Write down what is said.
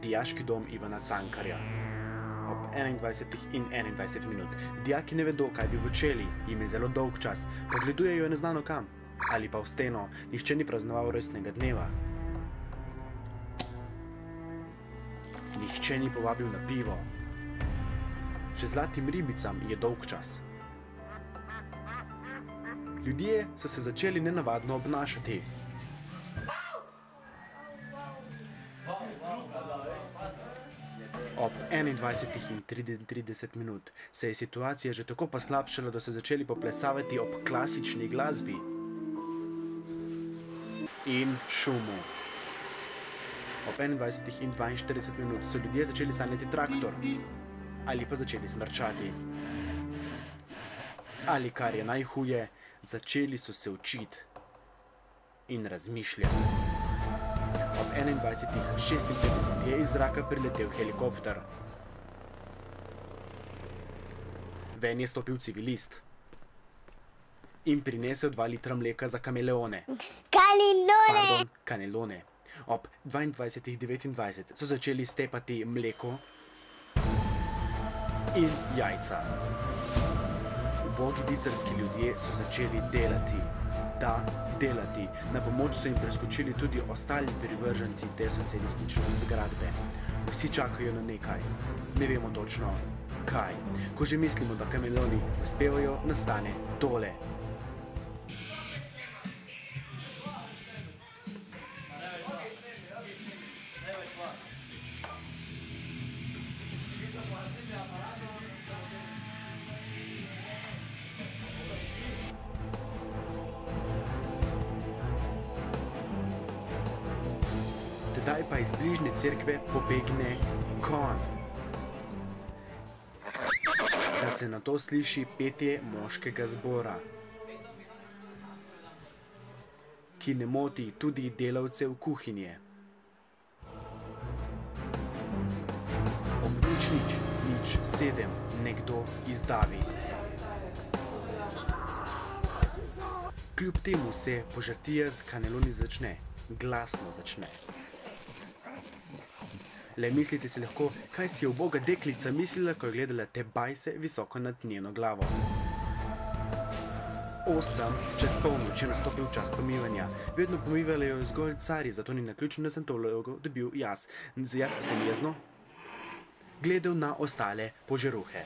Dijaški dom Ivana Cankarja. Ob 21:21 minut. Dijaki ne vedo, kaj bi počeli, jim je zelo dolg čas, pogledujejo neznano kam. Ali pa v steno, nihče ni praznoval rojstnega dneva. Nihče ni povabil na pivo. Še zlatim ribicam je dolg čas. Ljudje so se začeli nenavadno obnašati. Ob 21:33 minut se je situacija že tako poslabšala, da so začeli poplesavati ob klasični glasbi in šumu. Ob 21:42 minut so ljudje začeli sanjati traktor ali pa začeli smrčati. Ali kar je najhuje, začeli so se učiti in razmišljati. Ob 21:56 je iz zraka priletel helikopter. Ven je stopil civilist in prinesel 2 litra mleka za kameleone. Kanelone. Ob 22:29 so začeli stepati mleko in jajca. Ubogi dicerski ljudje so začeli delati. Delati. Na pomoč so jim preskočili tudi ostali privrženci te socialistične zgradbe. Vsi čakajo na nekaj. Ne vemo točno kaj. Ko že mislimo, da kameleoni uspevajo, nastane tole. Tedaj pa iz bližnje cerkve pobegne konj. Da se na to sliši petje moškega zbora, ki ne moti tudi delavcev kuhinje. Ob 00:07 nekdo izdavi. Kljub temu se požrtija z kaneloni začne, glasno začne. Le mislite si lahko, kaj si je uboga deklica mislila, ko je gledala te bajse visoko nad njeno glavo. 8 čez polnoč je nastopil čas pomivanja. Vedno pomivali jo zgolj carji, zato ni naključno, da sem to vlogo dobil jaz. Jaz pa sem jezno gledal na ostale požeruhe.